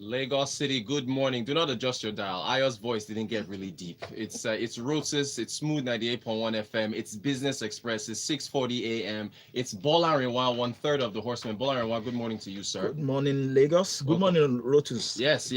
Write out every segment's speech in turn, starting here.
Lagos City, good morning. Do not adjust your dial. Ayo's voice didn't get really deep. It's Rotus, it's Smooth 98.1 FM, it's Business Express, it's 6:40 a.m. It's Bolarinwa, one third of the horsemen. Bolarinwa, good morning to you, sir. Good morning, Lagos. Good Welcome. morning, Rotus. Yes.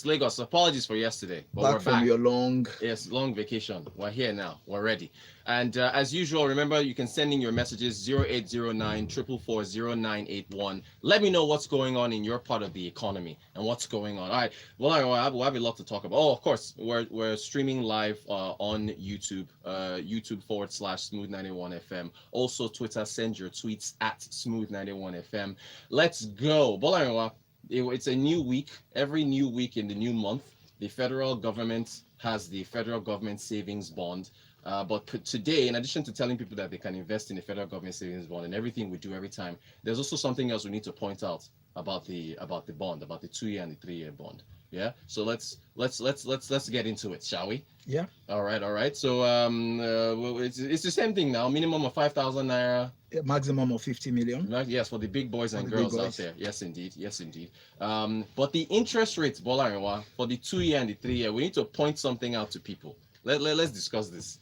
Lagos, apologies for yesterday, but Back we're from back. your long. Yes, long vacation. We're here now. We're ready. And as usual, remember, you can send in your messages 0809 444 0981. Let me know what's going on in your part of the economy and what's going on. All right. Well, we'll have a lot to talk about. Oh, of course, we're streaming live on YouTube, YouTube.com/Smooth91 FM. Also, Twitter, send your tweets at Smooth91 FM. Let's go. Bolarinwa, it's a new week. Every new week in the new month, the federal government has the federal government savings bond. But today, in addition to telling people that they can invest in the federal government savings bond and everything we do every time, there's also something else we need to point out about the bond, about the 2-year and the 3-year bond. Yeah. So let's get into it, shall we? Yeah. All right. So it's the same thing now. Minimum of 5,000 naira. A maximum of 50 million. Yes, for the big boys and girls out there. Yes, indeed. But the interest rates, Bolarinwa, for the 2-year and the 3-year, we need to point something out to people. Let's discuss this.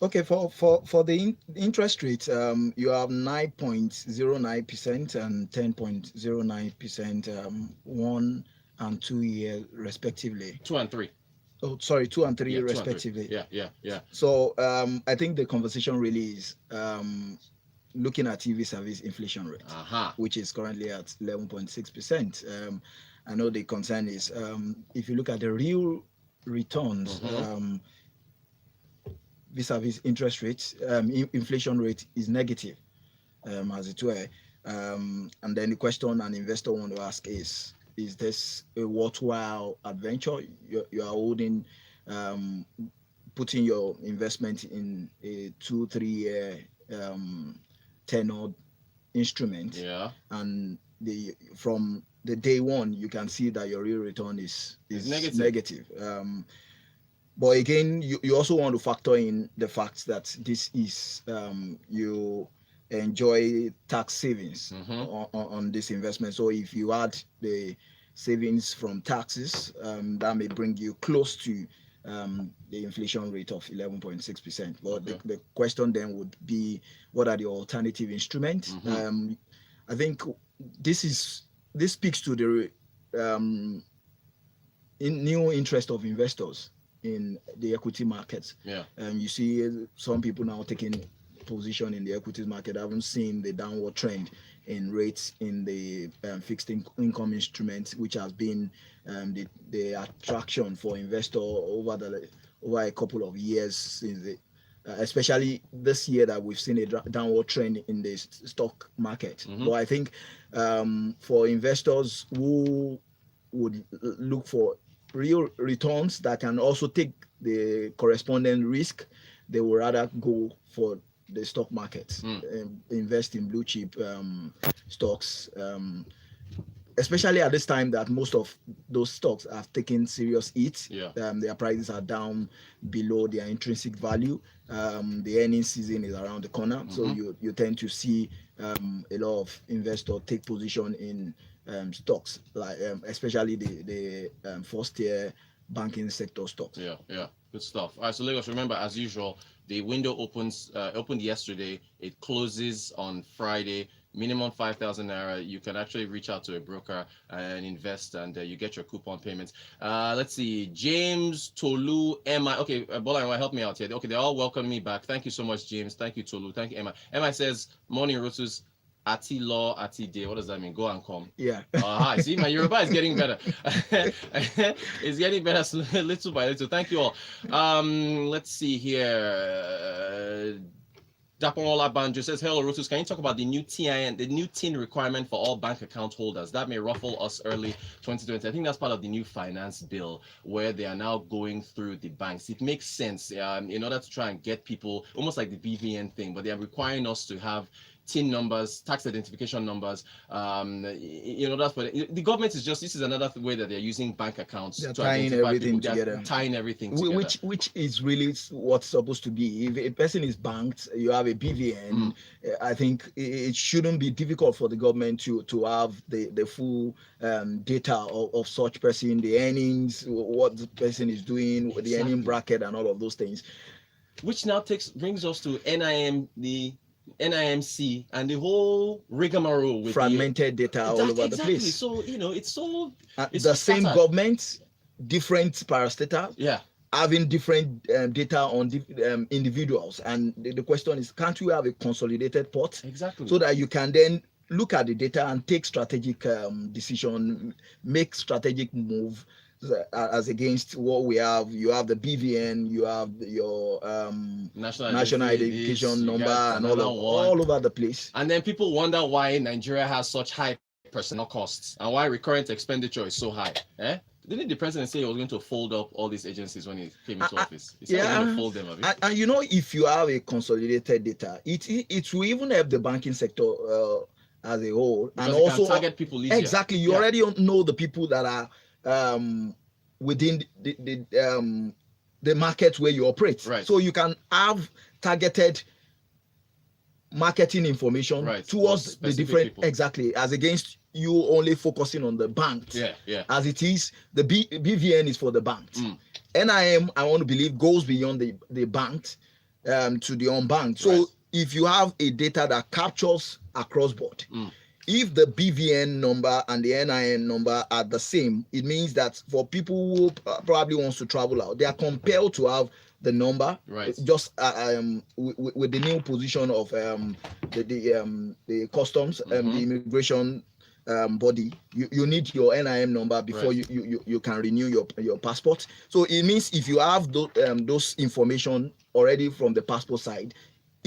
Okay, for the interest rate, you have 9.09% and 10.09%, 1 and 2 year respectively. 2 and 3. Oh, sorry, 2 and 3 respectively. Yeah. So I think the conversation really is looking at EV service inflation rate, which is currently at 11.6%. I know the concern is if you look at the real returns, vis-a-vis interest rates, inflation rate is negative, as it were. And then the question an investor want to ask is this a worthwhile adventure? You are holding, putting your investment in a 2-3 year tenor instrument, and from the day one you can see that your real return is negative. But again, you also want to factor in the fact that this is you enjoy tax savings on this investment. So if you add the savings from taxes, that may bring you close to the inflation rate of 11.6%. But the question then would be, what are the alternative instruments? I think this speaks to the new interest of investors in the equity markets. You see some people now taking position in the equities market. I haven't seen the downward trend in rates in the fixed income instruments, which has been the attraction for investor over a couple of years, since especially this year that we've seen a downward trend in the stock market. But I think for investors who would look for real returns that can also take the corresponding risk, they would rather go for the stock market, invest in blue chip stocks, especially at this time that most of those stocks have taken serious hits. Their prices are down below their intrinsic value. The earnings season is around the corner, so you tend to see a lot of investors take position in stocks, like especially the first tier banking sector stocks. Good stuff. All right, so Lagos, remember, as usual, the window opened yesterday. It closes on Friday. Minimum 5,000 naira. You can actually reach out to a broker and invest, and you get your coupon payments. Let's see, James, Tolu, Emma. Okay, Bolarinwa, help me out here. Okay, they all welcome me back. Thank you so much, James. Thank you, Tolu. Thank you, Emma. Emma says, morning, Rotus. Ati law, ati day. What does that mean? Go and come. See, my Yoruba is getting better. It's getting better little by little. Thank you all. Let's see here. Dapomola Banjo says, hello, Rotus. Can you talk about the new TIN, the new TIN requirement for all bank account holders? That may ruffle us early 2020. I think that's part of the new finance bill, where they are now going through the banks. It makes sense in order to try and get people, almost like the BVN thing, but they are requiring us to have TIN numbers, tax identification numbers, in order for the government is just, this is another way that they're using bank accounts to tying everything people. together. Tying everything together. Which is really what's supposed to be. If a person is banked, you have a BVN, I think it shouldn't be difficult for the government to have the full data of such person, the earnings, what the person is doing, the earning bracket and all of those things. Which now brings us to NIMC and the whole rigmarole with fragmented data all over the place. So it's so it's the same government, different parastatals. Yeah. Having different data on individuals, and the question is, can't we have a consolidated pot? Exactly. So that you can then look at the data and take strategic decision, make strategic move as against what we have. You have the BVN, you have your national identification number, and all over the place. And then people wonder why Nigeria has such high personnel costs and why recurrent expenditure is so high. Didn't the president say he was going to fold up all these agencies when he came into office? He said he was going to fold them. And if you have a consolidated data, it will even help the banking sector as a whole, because and also target people easier. Exactly. You already know the people that are within the market where you operate. Right. So you can have targeted marketing information towards the different people. Exactly, as against you only focusing on the banks. As it is, the BVN is for the banks. NIM, I want to believe, goes beyond the banks to the unbanked. So if you have a data that captures across board, if the BVN number and the NIN number are the same, it means that for people who probably wants to travel out, they are compelled to have the number. Just with the new position of the customs, the immigration body, you need your NIM number before you can renew your passport. So it means if you have those information already from the passport side,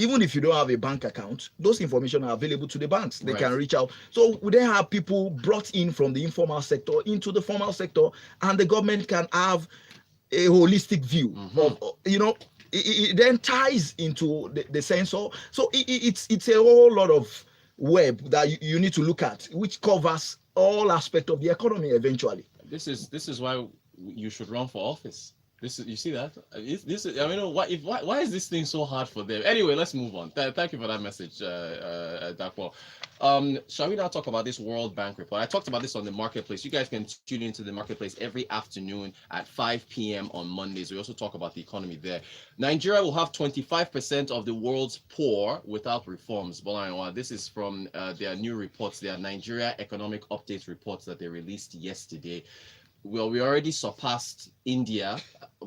even if you don't have a bank account, those information are available to the banks. They can reach out. So we then have people brought in from the informal sector into the formal sector, and the government can have a holistic view of, it then ties into the sensor. So it's a whole lot of web that you need to look at, which covers all aspects of the economy eventually. This is why you should run for office. You see that? Why is this thing so hard for them? Anyway, let's move on. Thank you for that message, Dakpo. Shall we now talk about this World Bank report? I talked about this on the marketplace. You guys can tune into the marketplace every afternoon at 5 p.m. on Mondays. We also talk about the economy there. Nigeria will have 25% of the world's poor without reforms. Bolarinwa, this is from their new reports, their Nigeria Economic Update reports that they released yesterday. Well, we already surpassed India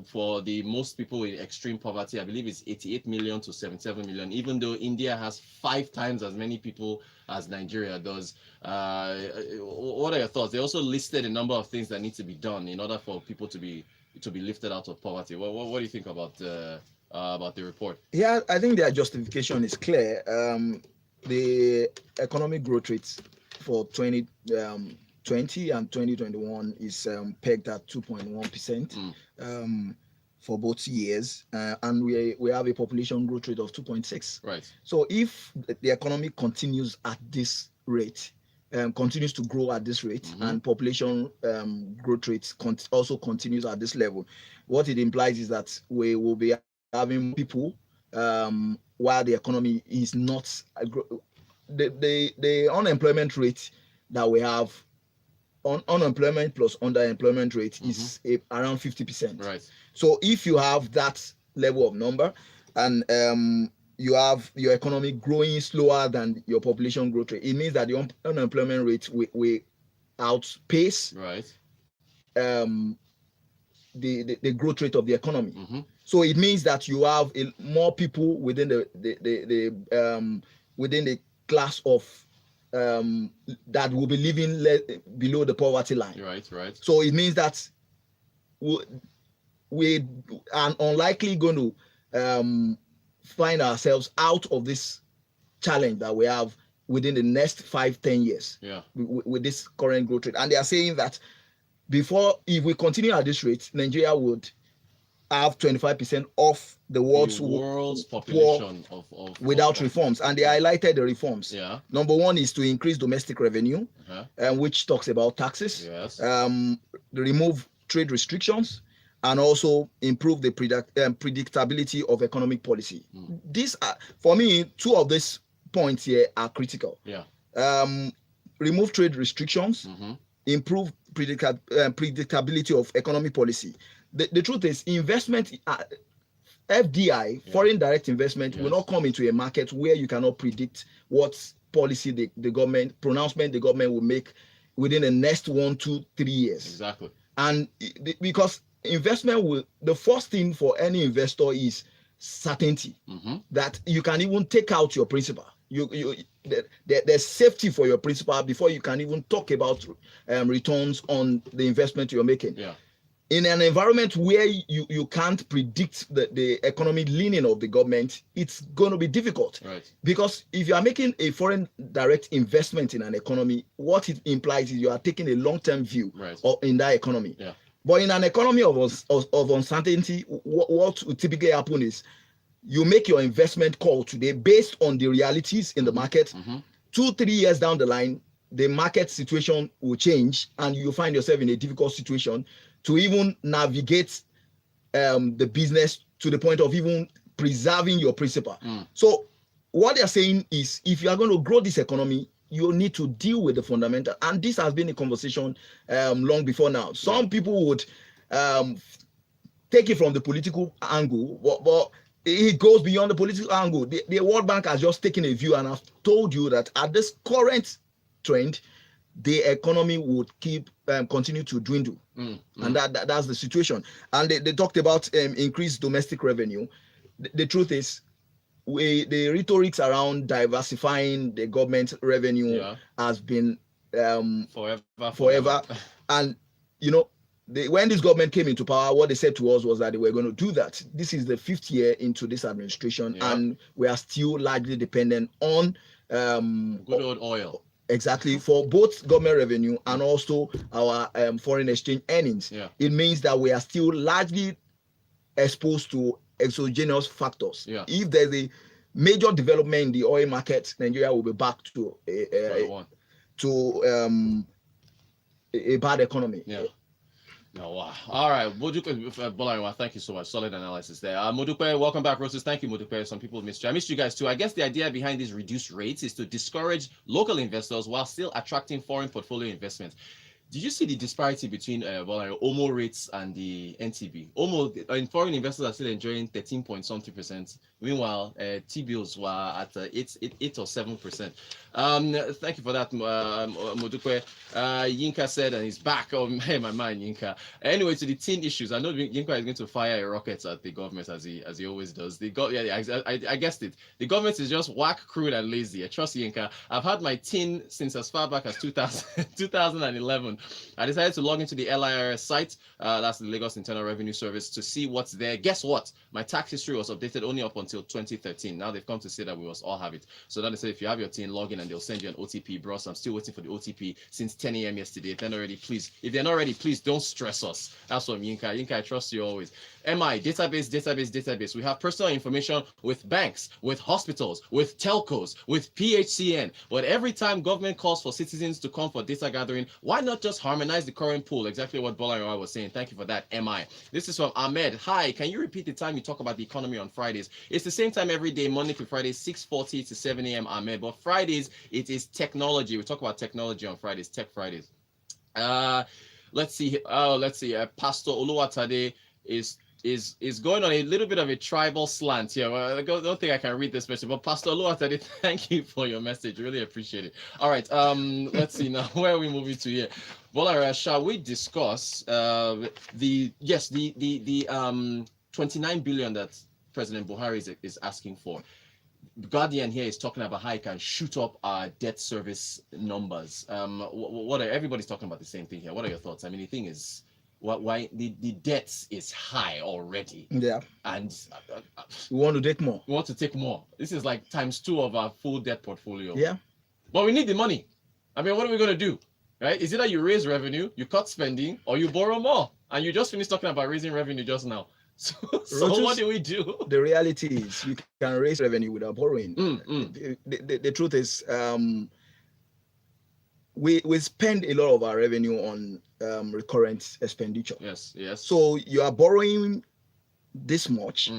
for the most people in extreme poverty. I believe it's 88 million to 77 million, even though India has 5 times as many people as Nigeria does. What are your thoughts? They also listed a number of things that need to be done in order for people to be lifted out of poverty. What do you think about the report? Yeah, I think their justification is clear. The economic growth rates for 2020 and 2021 is pegged at 2.1% for both years, and we have a population growth rate of 2.6. Right. So if the economy continues at this rate, continues to grow at this rate, and population growth rate also continues at this level, what it implies is that we will be having people while the economy is not the unemployment rate that we have. Unemployment plus underemployment rate is around 50%. Right. So if you have that level of number, and you have your economy growing slower than your population growth rate, it means that the unemployment rate will outpace the growth rate of the economy. So it means that you have more people within the class of that will be living below the poverty line. Right. So it means that we are unlikely going to find ourselves out of this challenge that we have within the next 5-10 years. With this current growth rate. And they are saying that if we continue at this rate, Nigeria would have 25% of the world's population poor without reforms, and they highlighted the reforms. Yeah. Number one is to increase domestic revenue, which talks about taxes. Yes. Remove trade restrictions, and also improve the predictability of economic policy. These are, for me, two of these points here are critical. Yeah. Remove trade restrictions, improve predictability of economic policy. The truth is, investment, FDI, foreign direct investment, will not come into a market where you cannot predict what policy the government will make within the next 1, 2, 3 years. Exactly. And because investment will, the first thing for any investor is certainty that you can even take out your principal. There's safety for your principal before you can even talk about returns on the investment you're making. Yeah. In an environment where you can't predict the economic leaning of the government, it's going to be difficult. Right. Because if you are making a foreign direct investment in an economy, what it implies is you are taking a long-term view in that economy. Yeah. But in an economy of uncertainty, what would typically happen is you make your investment call today based on the realities in the market. 2, 3 years down the line, the market situation will change and you find yourself in a difficult situation to even navigate the business to the point of even preserving your principal. So what they're saying is, if you are going to grow this economy, you need to deal with the fundamental. And this has been a conversation long before now. Some people would take it from the political angle, but it goes beyond the political angle. The World Bank has just taken a view and have told you that at this current trend, the economy would continue to dwindle. And that's the situation. And they talked about increased domestic revenue. The truth is, the rhetorics around diversifying the government revenue has been forever. And when this government came into power, what they said to us was that they were going to do that. This is the 5th year into this administration, and we are still largely dependent on good old oil. Exactly, for both government revenue and also our foreign exchange earnings. It means that we are still largely exposed to exogenous factors. If there's a major development in the oil market, Nigeria will be back to a bad economy. No, wow. All right, Bolarinwa, thank you so much. Solid analysis there. Modupe, welcome back. Rotus, thank you, Modupe. Some people missed you. I missed you guys too. I guess the idea behind these reduced rates is to discourage local investors while still attracting foreign portfolio investment. Did you see the disparity between OMO rates and the NTB? OMO and foreign investors are still enjoying 13-point-something%. Meanwhile, T-bills were at 8 or 7%. Thank you for that, Modupe. Yinka said, and he's back. Oh, hey, my man, Yinka. Anyway, to the tin issues, I know Yinka is going to fire a rocket at the government as he always does. I guessed it. The government is just whack, crude, and lazy. I trust Yinka. I've had my tin since as far back as 2011. I decided to log into the LIRS site, that's the Lagos Internal Revenue Service, to see what's there. Guess what? My tax history was updated only up until 2013. Now they've come to say that we must all have it. So now they say if you have your tin, log in and they'll send you an OTP, bro. So I'm still waiting for the OTP since 10 a.m. yesterday. If they're not ready, please don't stress us. That's what Yinka. Yinka, I trust you always. MI, database. We have personal information with banks, with hospitals, with telcos, with PHCN. But every time government calls for citizens to come for data gathering, why not just harmonize the current pool? Exactly what Bolarinwa was saying. Thank you for that, MI. This is from Ahmed. Hi, can you repeat the time you talk about the economy on Fridays? It's the same time every day, Monday to Friday, 6:40 to 7 a.m. Ahmed. But Fridays, it is technology. We talk about technology on Fridays, Tech Fridays. Let's see. Pastor Oluwatade is going on a little bit of a tribal slant here. Well, I don't think I can read this message, but Pastor Oluwatade, thank you for your message. Really appreciate it. All right, let's see now. Where are we moving to here? Bola, shall we discuss the 29 billion that President Buhari is asking for? Guardian here is talking about how it can shoot up our debt service numbers. Everybody's talking about the same thing here. What are your thoughts? I mean, the thing is, why the debt is high already? Yeah. And we want to take more. We want to take more. This is like ×2 of our full debt portfolio. Yeah. But we need the money. I mean, what are we going to do? Right? Is it that you raise revenue, you cut spending, or you borrow more? And you just finished talking about raising revenue just now. So Rotus, what do we do? The reality is you can raise revenue without borrowing. The truth is, we spend a lot of our revenue on recurrent expenditure. Yes. So you are borrowing this much,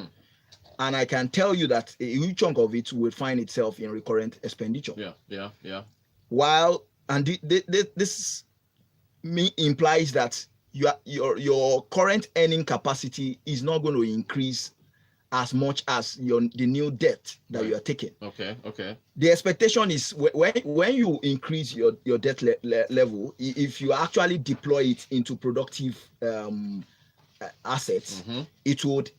and I can tell you that a huge chunk of it will find itself in recurrent expenditure. Yeah. While this implies that your current earning capacity is not going to increase as much as the new debt that you are taking. Okay. The expectation is when you increase your debt level, if you actually deploy it into productive assets, it would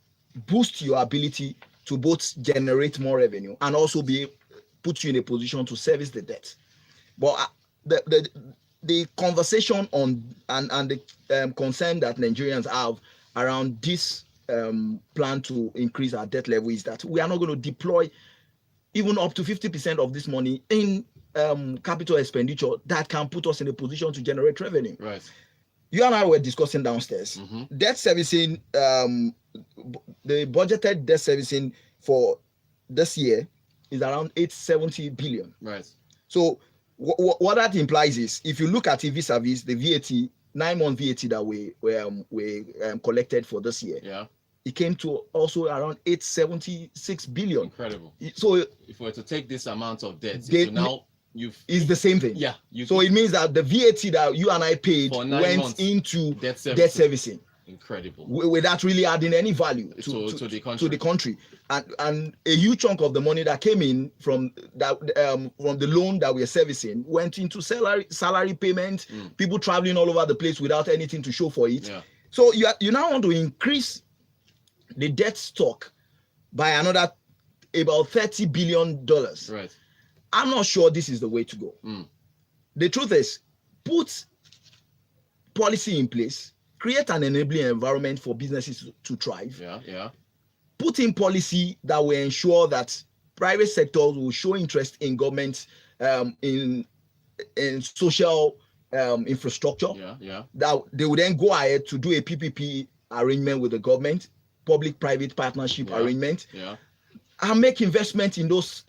boost your ability to both generate more revenue and also put you in a position to service the debt. But the conversation on and the concern that Nigerians have around this plan to increase our debt level is that we are not going to deploy even up to 50% of this money in capital expenditure that can put us in a position to generate revenue. Right. You and I were discussing downstairs. Debt servicing, the budgeted debt servicing for this year is around 870 billion. Right. So what that implies is, if you look at it vis-a-vis the VAT, 9-month VAT that we collected for this year, it came to also around 876 billion. Incredible. So if we were to take this amount of debt, it's the same thing. Yeah. So it means that the VAT that you and I paid went into debt servicing. Incredible. Without really adding any value to the country. And a huge chunk of the money that came in from the loan that we are servicing went into salary payment, people traveling all over the place without anything to show for it. So you now want to increase the debt stock by another about $30 billion. Right. I'm not sure this is the way to go. The truth is, put policy in place, create an enabling environment for businesses to thrive. Yeah. Put in policy that will ensure that private sectors will show interest in government, in social infrastructure. Yeah. That they will then go ahead to do a PPP arrangement with the government, public-private partnership arrangement, and make investment in those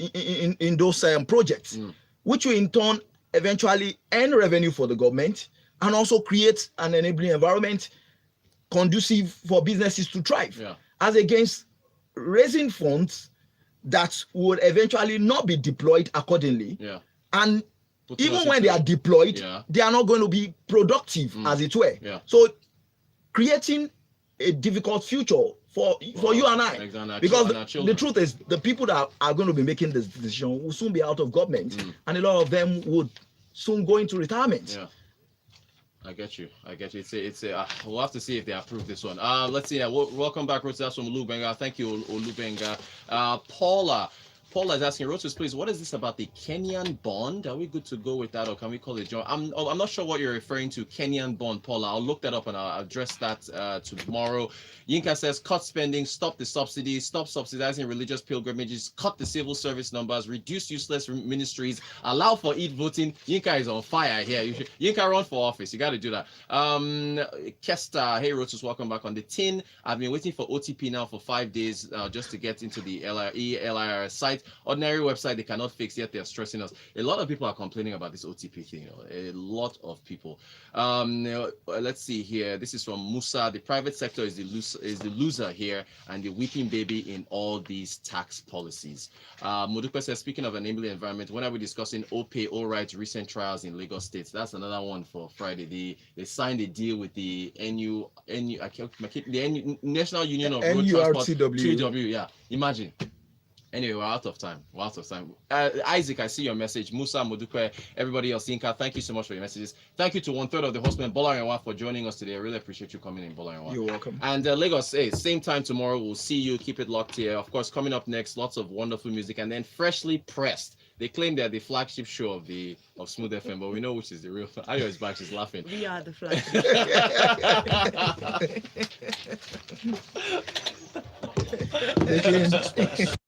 projects, which will in turn eventually earn revenue for the government and also create an enabling environment conducive for businesses to thrive, as against raising funds that would eventually not be deployed accordingly. And even when they are deployed, they are not going to be productive, as it were. So creating a difficult future for you and I. Exactly. Because the truth is, the people that are going to be making this decision will soon be out of government, and a lot of them would soon go into retirement. I get you. We'll have to see if they approve this one. Let's see. Welcome back, Rotus from Olubenga. Thank you, Olubenga. Paula is asking, Rotus, please, what is this about the Kenyan bond? Are we good to go with that, or can we call it joint? I'm not sure what you're referring to, Kenyan bond, Paula. I'll look that up and I'll address that tomorrow. Yinka says, cut spending, stop the subsidies, stop subsidizing religious pilgrimages, cut the civil service numbers, reduce useless ministries, allow for voting. Yinka is on fire here. Yinka, run for office. You got to do that. Kesta, hey, Rotus, welcome back on the tin. I've been waiting for OTP now for 5 days just to get into the LIR site. Ordinary website they cannot fix, yet they're stressing us. A lot of people are complaining about this OTP thing. A lot of people. Let's see here. This is from Musa. The private sector is the loser here and the weeping baby in all these tax policies. Modupe says, speaking of enabling environment, when are we discussing OPay, all right, recent trials in Lagos State? That's another one for Friday. They signed a deal with the National Union of Road Transport. TW, yeah. Imagine. Anyway, we're out of time. Isaac, I see your message. Musa, Modupe, everybody else, Inka, thank you so much for your messages. Thank you to 1/3 of the horsemen, Bolarinwa, for joining us today. I really appreciate you coming in, Bolarinwa. You're welcome. And Lagos, same time tomorrow. We'll see you. Keep it locked here. Of course, coming up next, lots of wonderful music. And then Freshly Pressed. They claim they're the flagship show of Smooth FM, but we know which is the real. Ayo is back. She's laughing. We are the flagship.